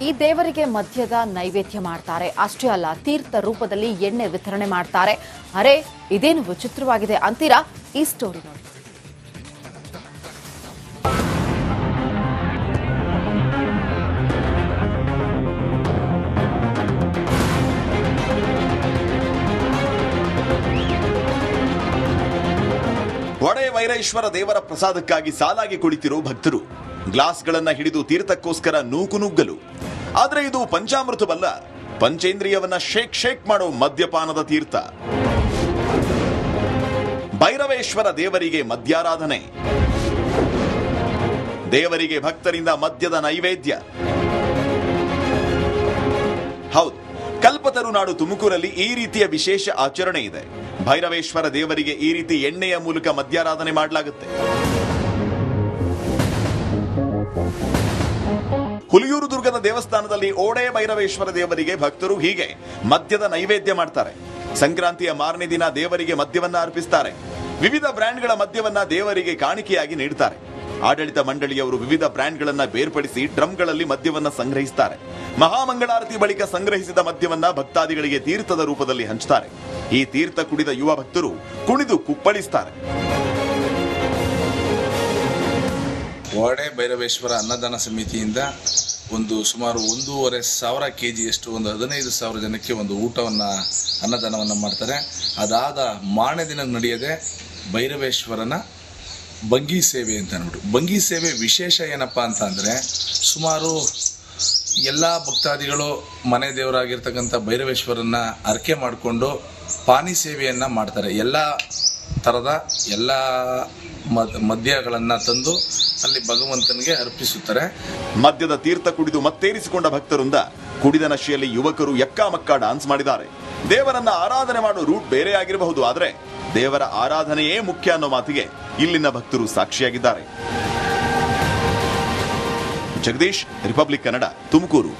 ಈ ದೇವರಿಗೆ ಮದ್ಯದ ನೈವೇದ್ಯ ಮಾಡ್ತಾರೆ. ಅಷ್ಟೇ ಅಲ್ಲ, ತೀರ್ಥ ರೂಪದಲ್ಲಿ ಎಣ್ಣೆ ವಿತರಣೆ ಮಾಡ್ತಾರೆ. ಅರೆ, ಇದೇನು ವಿಚಿತ್ರವಾಗಿದೆ ಅಂತೀರಾ? ಈ ಸ್ಟೋರಿ ನೋಡಿ. ಒಡೆ ವೈರೇಶ್ವರ ದೇವರ ಪ್ರಸಾದಕ್ಕಾಗಿ ಸಾಲಾಗಿ ಕುಳಿತಿರೋ ಭಕ್ತರು ಗ್ಲಾಸ್ಗಳನ್ನ ಹಿಡಿದು ತೀರ್ಥಕ್ಕೋಸ್ಕರ ನೂಕುನುಗ್ಗಲು. ಆದ್ರೆ ಇದು ಪಂಚಾಮೃತವಲ್ಲ, ಪಂಚೇಂದ್ರಿಯವನ್ನ ಶೇಕ್ ಮಾಡೋ ಮದ್ಯಪಾನದ ತೀರ್ಥ. ಭೈರವೇಶ್ವರ ದೇವರಿಗೆ ಮದ್ಯಾರಾಧನೆ, ದೇವರಿಗೆ ಭಕ್ತರಿಂದ ಮದ್ಯದ ನೈವೇದ್ಯ. ಹೌದು, ಕಲ್ಪತರುನಾಡು ತುಮಕೂರಲ್ಲಿ ಈ ರೀತಿಯ ವಿಶೇಷ ಆಚರಣೆ ಇದೆ. ಭೈರವೇಶ್ವರ ದೇವರಿಗೆ ಈ ರೀತಿ ಎಣ್ಣೆಯ ಮೂಲಕ ಮದ್ಯಾರಾಧನೆ ಮಾಡಲಾಗುತ್ತೆ. ಹುಲಿಯೂರು ದುರ್ಗದ ದೇವಸ್ಥಾನದಲ್ಲಿ ಓಡೆ ಭೈರವೇಶ್ವರ ದೇವರಿಗೆ ಭಕ್ತರು ಹೀಗೆ ಮದ್ಯದ ನೈವೇದ್ಯ ಮಾಡ್ತಾರೆ. ಸಂಕ್ರಾಂತಿಯ ಮಾರನೇ ದಿನ ದೇವರಿಗೆ ಮದ್ಯವನ್ನ ಅರ್ಪಿಸ್ತಾರೆ. ವಿವಿಧ ಬ್ರ್ಯಾಂಡ್ಗಳ ಮದ್ಯವನ್ನ ದೇವರಿಗೆ ಕಾಣಿಕೆಯಾಗಿ ನೀಡುತ್ತಾರೆ. ಆಡಳಿತ ಮಂಡಳಿಯವರು ವಿವಿಧ ಬ್ರ್ಯಾಂಡ್ಗಳನ್ನ ಬೇರ್ಪಡಿಸಿ ಡ್ರಮ್ಗಳಲ್ಲಿ ಮದ್ಯವನ್ನ ಸಂಗ್ರಹಿಸುತ್ತಾರೆ. ಮಹಾಮಂಗಳಾರತಿ ಬಳಿಕ ಸಂಗ್ರಹಿಸಿದ ಮದ್ಯವನ್ನ ಭಕ್ತಾದಿಗಳಿಗೆ ತೀರ್ಥದ ರೂಪದಲ್ಲಿ ಹಂಚುತ್ತಾರೆ. ಈ ತೀರ್ಥ ಕುಡಿದ ಯುವ ಭಕ್ತರು ಕುಣಿದು ಕುಪ್ಪಳಿಸುತ್ತಾರೆ. ಓಡೆ ಭೈರವೇಶ್ವರ ಅನ್ನದಾನ ಸಮಿತಿಯಿಂದ ಸುಮಾರು 1,500 kgಯಷ್ಟು 15,000 ಜನಕ್ಕೆ ಊಟವನ್ನು ಅನ್ನದಾನವನ್ನು ಮಾಡ್ತಾರೆ. ಅದಾದ ಮಾರನೇ ದಿನ ನಡೆಯದೆ ಭೈರವೇಶ್ವರನ ಬಂಗಿ ಸೇವೆ ಅಂತ ಅಂದ್ಬಿಟ್ಟು, ಬಂಗಿ ಸೇವೆ ವಿಶೇಷ ಏನಪ್ಪ ಅಂತ ಅಂದರೆ, ಸುಮಾರು ಎಲ್ಲ ಭಕ್ತಾದಿಗಳು ಮನೆ ದೇವರಾಗಿರ್ತಕ್ಕಂಥ ಭೈರವೇಶ್ವರನ್ನ ಅರ್ಕೆ ಮಾಡಿಕೊಂಡು ಪಾನಿ ಸೇವೆಯನ್ನು ಮಾಡ್ತಾರೆ. ಎಲ್ಲ ಥರದ ಎಲ್ಲ ಮದ್ಯಗಳನ್ನು ತಂದು ಅಲ್ಲಿ ಭಗವಂತನಿಗೆ ಅರ್ಪಿಸುತ್ತಾರೆ. ಮದ್ಯದ ತೀರ್ಥ ಕುಡಿದು ಮತ್ತೇರಿಸಿಕೊಂಡ ಭಕ್ತರಿಂದ ಕುಡಿದ ನಶೆಯಲ್ಲಿ ಯುವಕರು ಎಕ್ಕಾಮಕ್ಕ ಡಾನ್ಸ್ ಮಾಡಿದ್ದಾರೆ. ದೇವರನ್ನ ಆರಾಧನೆ ಮಾಡೋ ರೂಟ್ ಬೇರೆ ಆಗಿರಬಹುದು, ಆದರೆ ದೇವರ ಆರಾಧನೆಯೇ ಮುಖ್ಯ ಅನ್ನೋ ಮಾತಿಗೆ ಇಲ್ಲಿನ ಭಕ್ತರು ಸಾಕ್ಷಿಯಾಗಿದ್ದಾರೆ. ಜಗದೀಶ್, ರಿಪಬ್ಲಿಕ್ ಕನ್ನಡ, ತುಮಕೂರು.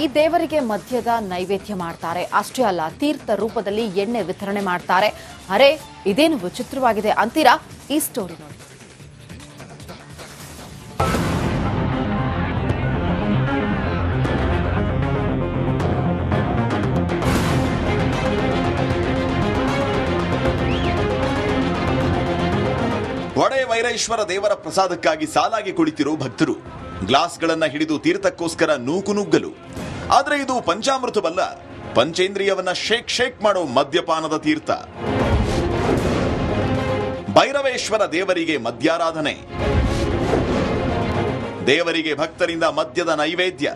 ಈ ದೇವರಿಗೆ ಮದ್ಯದ ನೈವೇದ್ಯ ಮಾಡ್ತಾರೆ. ಅಷ್ಟೇ ಅಲ್ಲ, ತೀರ್ಥ ರೂಪದಲ್ಲಿ ಎಣ್ಣೆ ವಿತರಣೆ ಮಾಡ್ತಾರೆ. ಅರೆ, ಇದೇನು ವಿಚಿತ್ರವಾಗಿದೆ ಅಂತೀರಾ? ಈ ಸ್ಟೋರಿ ನೋಡಿ. ಒಡೆ ವೈರೇಶ್ವರ ದೇವರ ಪ್ರಸಾದಕ್ಕಾಗಿ ಸಾಲಾಗಿ ಕುಳಿತಿರೋ ಭಕ್ತರು ಗ್ಲಾಸ್ಗಳನ್ನ ಹಿಡಿದು ತೀರ್ಥಕ್ಕೋಸ್ಕರ ನೂಕುನುಗ್ಗಲು. ಆದ್ರೆ ಇದು ಪಂಚಾಮೃತವಲ್ಲ, ಪಂಚೇಂದ್ರಿಯವನ್ನ ಶೇಕ್ ಮಾಡೋ ಮದ್ಯಪಾನದ ತೀರ್ಥ. ಭೈರವೇಶ್ವರ ದೇವರಿಗೆ ಮದ್ಯಾರಾಧನೆ, ದೇವರಿಗೆ ಭಕ್ತರಿಂದ ಮದ್ಯದ ನೈವೇದ್ಯ.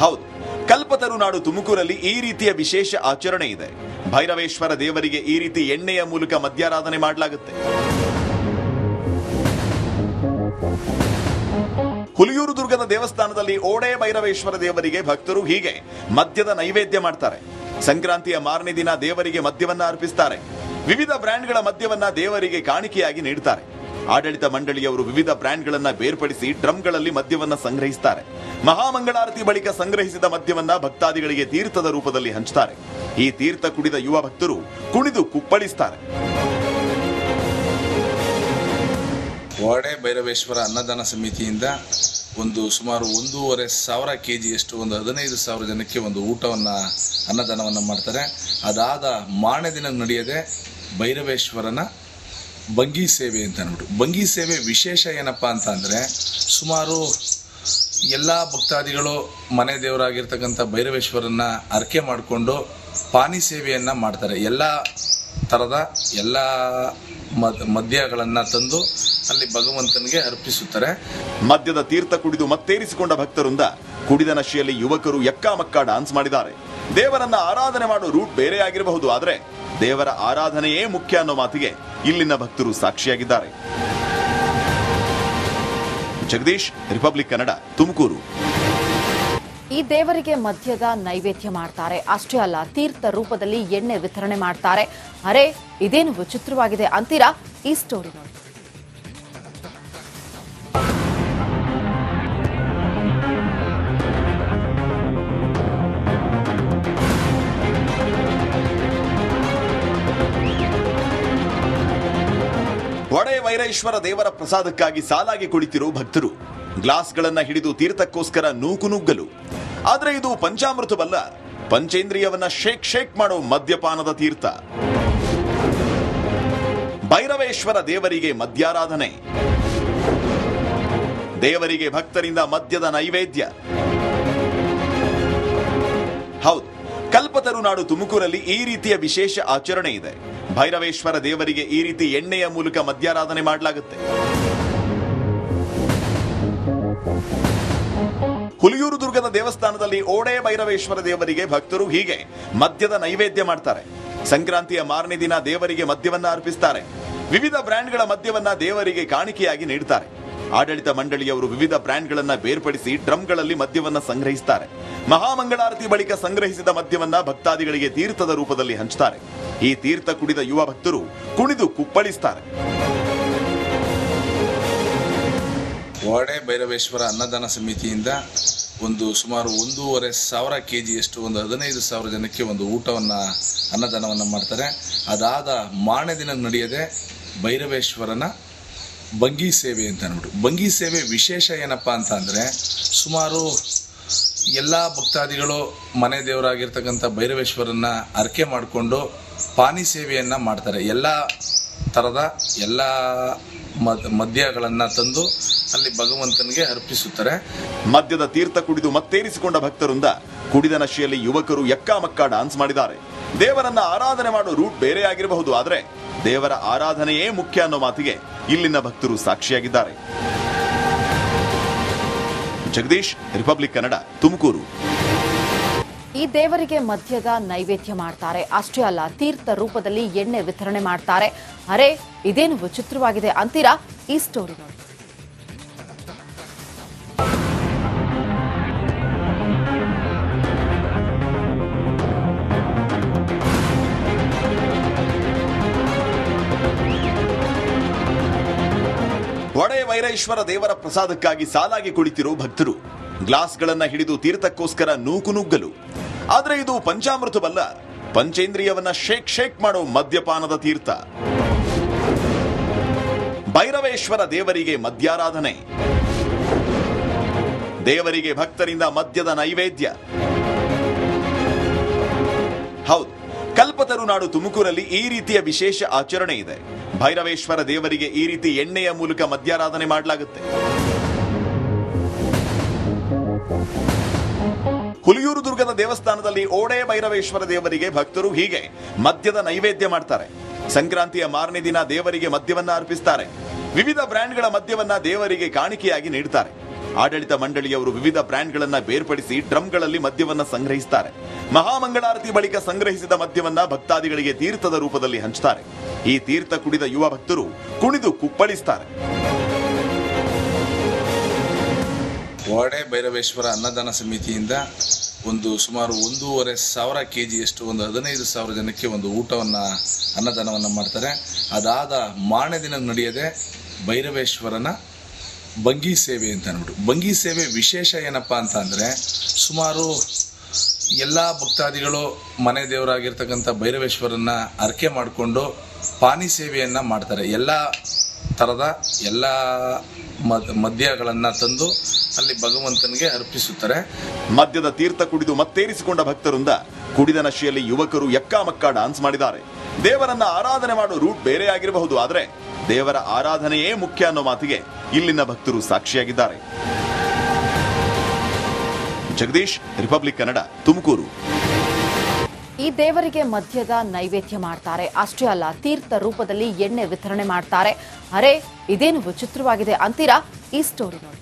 ಹೌದು, ಕಲ್ಪತರುನಾಡು ತುಮಕೂರಲ್ಲಿ ಈ ರೀತಿಯ ವಿಶೇಷ ಆಚರಣೆ ಇದೆ. ಭೈರವೇಶ್ವರ ದೇವರಿಗೆ ಈ ರೀತಿ ಎಣ್ಣೆಯ ಮೂಲಕ ಮದ್ಯಾರಾಧನೆ ಮಾಡಲಾಗುತ್ತೆ. ಹುಲಿಯೂರು ದುರ್ಗದ ದೇವಸ್ಥಾನದಲ್ಲಿ ಓಡೆ ಭೈರವೇಶ್ವರ ದೇವರಿಗೆ ಭಕ್ತರು ಹೀಗೆ ಮದ್ಯದ ನೈವೇದ್ಯ ಮಾಡ್ತಾರೆ. ಸಂಕ್ರಾಂತಿಯ ಮಾರನೇ ದಿನ ದೇವರಿಗೆ ಮದ್ಯವನ್ನ ಅರ್ಪಿಸ್ತಾರೆ. ವಿವಿಧ ಬ್ರ್ಯಾಂಡ್ಗಳ ಮದ್ಯವನ್ನ ದೇವರಿಗೆ ಕಾಣಿಕೆಯಾಗಿ ನೀಡುತ್ತಾರೆ. ಆಡಳಿತ ಮಂಡಳಿಯವರು ವಿವಿಧ ಬ್ರ್ಯಾಂಡ್ಗಳನ್ನ ಬೇರ್ಪಡಿಸಿ ಡ್ರಮ್ಗಳಲ್ಲಿ ಮದ್ಯವನ್ನ ಸಂಗ್ರಹಿಸುತ್ತಾರೆ. ಮಹಾಮಂಗಳಾರತಿ ಬಳಿಕ ಸಂಗ್ರಹಿಸಿದ ಮದ್ಯವನ್ನ ಭಕ್ತಾದಿಗಳಿಗೆ ತೀರ್ಥದ ರೂಪದಲ್ಲಿ ಹಂಚುತ್ತಾರೆ. ಈ ತೀರ್ಥ ಕುಡಿದ ಯುವ ಭಕ್ತರು ಕುಣಿದು ಕುಪ್ಪಳಿಸುತ್ತಾರೆ. ಓಡೆ ಭೈರವೇಶ್ವರ ಅನ್ನದಾನ ಸಮಿತಿಯಿಂದ ಸುಮಾರು 1,500 kgಯಷ್ಟು 15,000 ಜನಕ್ಕೆ ಊಟವನ್ನು ಅನ್ನದಾನವನ್ನು ಮಾಡ್ತಾರೆ. ಅದಾದ ಮಾರನೇ ದಿನ ನಡೆಯದೆ ಭೈರವೇಶ್ವರನ ಬಂಗಿ ಸೇವೆ ಅಂತ ಅಂದ್ಬಿಟ್ಟು, ಬಂಗಿ ಸೇವೆ ವಿಶೇಷ ಏನಪ್ಪ ಅಂತ ಅಂದರೆ, ಸುಮಾರು ಎಲ್ಲ ಭಕ್ತಾದಿಗಳು ಮನೆ ದೇವರಾಗಿರ್ತಕ್ಕಂಥ ಭೈರವೇಶ್ವರನ್ನ ಅರ್ಕೆ ಮಾಡಿಕೊಂಡು ಪಾನಿ ಸೇವೆಯನ್ನು ಮಾಡ್ತಾರೆ. ಎಲ್ಲ ಥರದ ಎಲ್ಲ ಮದ್ಯಗಳನ್ನು ತಂದು ಅಲ್ಲಿ ಭಗವಂತನಿಗೆ ಅರ್ಪಿಸುತ್ತಾರೆ. ಮದ್ಯದ ತೀರ್ಥ ಕುಡಿದು ಮತ್ತೇರಿಸಿಕೊಂಡ ಭಕ್ತರಿಂದ ಕುಡಿದ ನಶೆಯಲ್ಲಿ ಯುವಕರು ಎಕ್ಕಾಮಕ್ಕ ಡಾನ್ಸ್ ಮಾಡಿದ್ದಾರೆ. ದೇವರನ್ನ ಆರಾಧನೆ ಮಾಡೋ ರೂಟ್ ಬೇರೆ ಆಗಿರಬಹುದು, ಆದರೆ ದೇವರ ಆರಾಧನೆಯೇ ಮುಖ್ಯ ಅನ್ನೋ ಮಾತಿಗೆ ಇಲ್ಲಿನ ಭಕ್ತರು ಸಾಕ್ಷಿಯಾಗಿದ್ದಾರೆ. ಜಗದೀಶ್, ರಿಪಬ್ಲಿಕ್ ಕನ್ನಡ, ತುಮಕೂರು. ಈ ದೇವರಿಗೆ ಮದ್ಯದ ನೈವೇದ್ಯ ಮಾಡ್ತಾರೆ. ಅಷ್ಟೇ ಅಲ್ಲ, ತೀರ್ಥ ರೂಪದಲ್ಲಿ ಎಣ್ಣೆ ವಿತರಣೆ ಮಾಡ್ತಾರೆ. ಅರೆ, ಇದೇನು ವಿಚಿತ್ರವಾಗಿದೆ ಅಂತೀರಾ? ಈ ಸ್ಟೋರಿ ನೋಡಿ. ಒಡೆ ವೈರೇಶ್ವರ ದೇವರ ಪ್ರಸಾದಕ್ಕಾಗಿ ಸಾಲಾಗಿ ಕುಳಿತಿರೋ ಭಕ್ತರು ಗ್ಲಾಸ್ಗಳನ್ನ ಹಿಡಿದು ತೀರ್ಥಕ್ಕೋಸ್ಕರ ನೂಕುನುಗ್ಗಲು. ಆದ್ರೆ ಇದು ಪಂಚಾಮೃತವಲ್ಲ, ಪಂಚೇಂದ್ರಿಯವನ್ನ ಶೇಕ್ ಮಾಡೋ ಮದ್ಯಪಾನದ ತೀರ್ಥ. ಭೈರವೇಶ್ವರ ದೇವರಿಗೆ ಮದ್ಯಾರಾಧನೆ. ದೇವರಿಗೆ ಭಕ್ತರಿಂದ ಮದ್ಯದ ನೈವೇದ್ಯ. ಹೌದು, ಕಲ್ಪತರುನಾಡು ತುಮಕೂರಲ್ಲಿ ಈ ರೀತಿಯ ವಿಶೇಷ ಆಚರಣೆ ಇದೆ. ಭೈರವೇಶ್ವರ ದೇವರಿಗೆ ಈ ರೀತಿ ಎಣ್ಣೆಯ ಮೂಲಕ ಮದ್ಯಾರಾಧನೆ ಮಾಡಲಾಗುತ್ತೆ. ಹುಲಿಯೂರು ದುರ್ಗದ ದೇವಸ್ಥಾನದಲ್ಲಿ ಓಡೆ ಭೈರವೇಶ್ವರ ದೇವರಿಗೆ ಭಕ್ತರು ಹೀಗೆ ಮದ್ಯದ ನೈವೇದ್ಯ ಮಾಡ್ತಾರೆ. ಸಂಕ್ರಾಂತಿಯ ಮಾರನೇ ದಿನ ದೇವರಿಗೆ ಮದ್ಯವನ್ನ ಅರ್ಪಿಸ್ತಾರೆ. ವಿವಿಧ ಬ್ರ್ಯಾಂಡ್ಗಳ ಮದ್ಯವನ್ನ ದೇವರಿಗೆ ಕಾಣಿಕೆಯಾಗಿ ನೀಡುತ್ತಾರೆ. ಆಡಳಿತ ಮಂಡಳಿಯವರು ವಿವಿಧ ಬ್ರ್ಯಾಂಡ್ಗಳನ್ನ ಬೇರ್ಪಡಿಸಿ ಡ್ರಮ್ಗಳಲ್ಲಿ ಮದ್ಯವನ್ನ ಸಂಗ್ರಹಿಸುತ್ತಾರೆ. ಮಹಾಮಂಗಳಾರತಿ ಬಳಿಕ ಸಂಗ್ರಹಿಸಿದ ಮದ್ಯವನ್ನ ಭಕ್ತಾದಿಗಳಿಗೆ ತೀರ್ಥದ ರೂಪದಲ್ಲಿ ಹಂಚುತ್ತಾರೆ. ಈ ತೀರ್ಥ ಕುಡಿದ ಯುವ ಭಕ್ತರು ಕುಣಿದು ಕುಪ್ಪಳಿಸುತ್ತಾರೆ. ವಾಡೆ ಭೈರವೇಶ್ವರ ಅನ್ನದಾನ ಸಮಿತಿಯಿಂದ ಸುಮಾರು 1,500 ಕೆಜಿಯಷ್ಟು 15,000 ಜನಕ್ಕೆ ಊಟವನ್ನು ಅನ್ನದಾನವನ್ನು ಮಾಡ್ತಾರೆ. ಅದಾದ ಮಾರನೇ ದಿನ ನಡೆಯದೆ ಭೈರವೇಶ್ವರನ ಬಂಗಿ ಸೇವೆ ಅಂತ ಅಂದ್ಬಿಟ್ಟು, ಬಂಗಿ ಸೇವೆ ವಿಶೇಷ ಏನಪ್ಪ ಅಂತ ಅಂದರೆ, ಸುಮಾರು ಎಲ್ಲ ಭಕ್ತಾದಿಗಳು ಮನೆ ದೇವರಾಗಿರ್ತಕ್ಕಂಥ ಭೈರವೇಶ್ವರನ್ನ ಅರ್ಕೆ ಮಾಡಿಕೊಂಡು ಪಾನಿ ಸೇವೆಯನ್ನು ಮಾಡ್ತಾರೆ. ಎಲ್ಲ ಥರದ ಎಲ್ಲ ಮದ್ಯಗಳನ್ನು ತಂದು ಅಲ್ಲಿ ಭಗವಂತನಿಗೆ ಅರ್ಪಿಸುತ್ತಾರೆ. ಮದ್ಯದ ತೀರ್ಥ ಕುಡಿದು ಮತ್ತೇರಿಸಿಕೊಂಡ ಭಕ್ತರಿಂದ ಕುಡಿದ ನಶೆಯಲ್ಲಿ ಯುವಕರು ಯಕ್ಕಾಮಕ್ಕ ಡಾನ್ಸ್ ಮಾಡಿದ್ದಾರೆ. ದೇವರನ್ನ ಆರಾಧನೆ ಮಾಡೋ ರೂಟ್ ಬೇರೆ ಆಗಿರಬಹುದು, ಆದರೆ ದೇವರ ಆರಾಧನೆಯೇ ಮುಖ್ಯ ಅನ್ನೋ ಮಾತಿಗೆ ಇಲ್ಲಿನ ಭಕ್ತರು ಸಾಕ್ಷಿಯಾಗಿದ್ದಾರೆ. ಜಗದೀಶ್, ರಿಪಬ್ಲಿಕ್ ಕನ್ನಡ, ತುಮಕೂರು. ಈ ದೇವರಿಗೆ ಮದ್ಯದ ನೈವೇದ್ಯ ಮಾಡ್ತಾರೆ. ಅಷ್ಟೇ ಅಲ್ಲ, ತೀರ್ಥ ರೂಪದಲ್ಲಿ ಎಣ್ಣೆ ವಿತರಣೆ ಮಾಡ್ತಾರೆ. ಅರೆ, ಇದೇನು ವಿಚಿತ್ರವಾಗಿದೆ ಅಂತೀರಾ? ಈ ಸ್ಟೋರಿ ನೋಡಿ. ಒಡೆ ಭೈರವೇಶ್ವರ ದೇವರ ಪ್ರಸಾದಕ್ಕಾಗಿ ಸಾಲಾಗಿ ಕುಳಿತಿರೋ ಭಕ್ತರು ಗ್ಲಾಸ್ಗಳನ್ನ ಹಿಡಿದು ತೀರ್ಥಕ್ಕೋಸ್ಕರ ನೂಕುನುಗ್ಗಲು. ಆದ್ರೆ ಇದು ಪಂಚಾಮೃತವಲ್ಲ, ಪಂಚೇಂದ್ರಿಯವನ್ನ ಶೇಕ್ ಮಾಡೋ ಮದ್ಯಪಾನದ ತೀರ್ಥ. ಭೈರವೇಶ್ವರ ದೇವರಿಗೆ ಮದ್ಯಾರಾಧನೆ. ದೇವರಿಗೆ ಭಕ್ತರಿಂದ ಮದ್ಯದ ನೈವೇದ್ಯ. ಹೌದು, ಕಲ್ಪತರುನಾಡು ತುಮಕೂರಲ್ಲಿ ಈ ರೀತಿಯ ವಿಶೇಷ ಆಚರಣೆ ಇದೆ. ಭೈರವೇಶ್ವರ ದೇವರಿಗೆ ಈ ರೀತಿ ಎಣ್ಣೆಯ ಮೂಲಕ ಮದ್ಯಾರಾಧನೆ ಮಾಡಲಾಗುತ್ತೆ. ಹುಲಿಯೂರು ದುರ್ಗದ ದೇವಸ್ಥಾನದಲ್ಲಿ ಓಡೆ ಭೈರವೇಶ್ವರ ದೇವರಿಗೆ ಭಕ್ತರು ಹೀಗೆ ಮದ್ಯದ ನೈವೇದ್ಯ ಮಾಡ್ತಾರೆ. ಸಂಕ್ರಾಂತಿಯ ಮಾರನೇ ದಿನ ದೇವರಿಗೆ ಮದ್ಯವನ್ನ ಅರ್ಪಿಸ್ತಾರೆ. ವಿವಿಧ ಬ್ರ್ಯಾಂಡ್ಗಳ ಮದ್ಯವನ್ನ ದೇವರಿಗೆ ಕಾಣಿಕೆಯಾಗಿ ನೀಡುತ್ತಾರೆ. ಆಡಳಿತ ಮಂಡಳಿಯವರು ವಿವಿಧ ಬ್ರ್ಯಾಂಡ್ಗಳನ್ನ ಬೇರ್ಪಡಿಸಿ ಡ್ರಮ್ಗಳಲ್ಲಿ ಮದ್ಯವನ್ನ ಸಂಗ್ರಹಿಸುತ್ತಾರೆ. ಮಹಾಮಂಗಳಾರತಿ ಬಳಿಕ ಸಂಗ್ರಹಿಸಿದ ಮದ್ಯವನ್ನ ಭಕ್ತಾದಿಗಳಿಗೆ ತೀರ್ಥದ ರೂಪದಲ್ಲಿ ಹಂಚುತ್ತಾರೆ. ಈ ತೀರ್ಥ ಕುಡಿದ ಯುವ ಭಕ್ತರು ಕುಣಿದು ಕುಪ್ಪಳಿಸುತ್ತಾರೆ. ವಾಡೆ ಭೈರವೇಶ್ವರ ಅನ್ನದಾನ ಸಮಿತಿಯಿಂದ ಸುಮಾರು 1,500 ಕೆಜಿಯಷ್ಟು 15,000 ಜನಕ್ಕೆ ಊಟವನ್ನು ಅನ್ನದಾನವನ್ನು ಮಾಡ್ತಾರೆ. ಅದಾದ ಮಾರನೇ ದಿನ ನಡೆಯದೆ ಭೈರವೇಶ್ವರನ ಬಂಗಿ ಸೇವೆ ಅಂತ ಅಂದ್ಬಿಟ್ಟು, ಬಂಗಿ ಸೇವೆ ವಿಶೇಷ ಏನಪ್ಪ ಅಂತ ಅಂದರೆ, ಸುಮಾರು ಎಲ್ಲ ಭಕ್ತಾದಿಗಳು ಮನೆ ದೇವರಾಗಿರ್ತಕ್ಕಂಥ ಭೈರವೇಶ್ವರನ್ನ ಅರ್ಕೆ ಮಾಡಿಕೊಂಡು ಪಾನಿ ಸೇವೆಯನ್ನು ಮಾಡ್ತಾರೆ. ಎಲ್ಲ ಥರದ ಎಲ್ಲ ಮದ್ಯಗಳನ್ನು ತಂದು ಅಲ್ಲಿ ಭಗವಂತನಿಗೆ ಅರ್ಪಿಸುತ್ತಾರೆ. ಮದ್ಯದ ತೀರ್ಥ ಕುಡಿದು ಮತ್ತೇರಿಸಿಕೊಂಡ ಭಕ್ತರಿಂದ ಕುಡಿದ ನಶೆಯಲ್ಲಿ ಯುವಕರು ಯಕ್ಕಾಮಕ್ಕ ಡಾನ್ಸ್ ಮಾಡಿದ್ದಾರೆ. ದೇವರನ್ನ ಆರಾಧನೆ ಮಾಡೋ ರೂಟ್ ಬೇರೆ ಆಗಿರಬಹುದು, ಆದರೆ ದೇವರ ಆರಾಧನೆಯೇ ಮುಖ್ಯ ಅನ್ನೋ ಮಾತಿಗೆ ಇಲ್ಲಿನ ಭಕ್ತರು ಸಾಕ್ಷಿಯಾಗಿದ್ದಾರೆ. ಜಗದೀಶ್, ರಿಪಬ್ಲಿಕ್ ಕನ್ನಡ, ತುಮಕೂರು. ಈ ದೇವರಿಗೆ ಮದ್ಯದ ನೈವೇದ್ಯ ಮಾಡ್ತಾರೆ. ಅಷ್ಟೇ ಅಲ್ಲ, ತೀರ್ಥ ರೂಪದಲ್ಲಿ ಎಣ್ಣೆ ವಿತರಣೆ ಮಾಡ್ತಾರೆ. ಅರೆ, ಇದೇನು ವಿಚಿತ್ರವಾಗಿದೆ ಅಂತೀರಾ? ಈ ಸ್ಟೋರಿ ನೋಡಿ.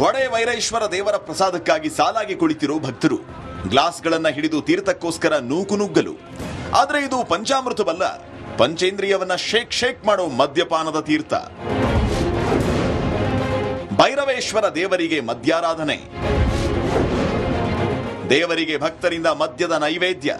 ಒಡೆ ಭೈರವೇಶ್ವರ ದೇವರ ಪ್ರಸಾದಕ್ಕಾಗಿ ಸಾಲಾಗಿ ಕುಳಿತಿರೋ ಭಕ್ತರು ಗ್ಲಾಸ್ಗಳನ್ನ ಹಿಡಿದು ತೀರ್ಥಕ್ಕೋಸ್ಕರ ನೂಕುನುಗ್ಗಲು. ಆದ್ರೆ ಇದು ಪಂಚಾಮೃತವಲ್ಲ, ಪಂಚೇಂದ್ರಿಯವನ್ನ ಶೇಕ್ ಮಾಡೋ ಮದ್ಯಪಾನದ ತೀರ್ಥ. ಭೈರವೇಶ್ವರ ದೇವರಿಗೆ ಮದ್ಯಾರಾಧನೆ. ದೇವರಿಗೆ ಭಕ್ತರಿಂದ ಮದ್ಯದ ನೈವೇದ್ಯ.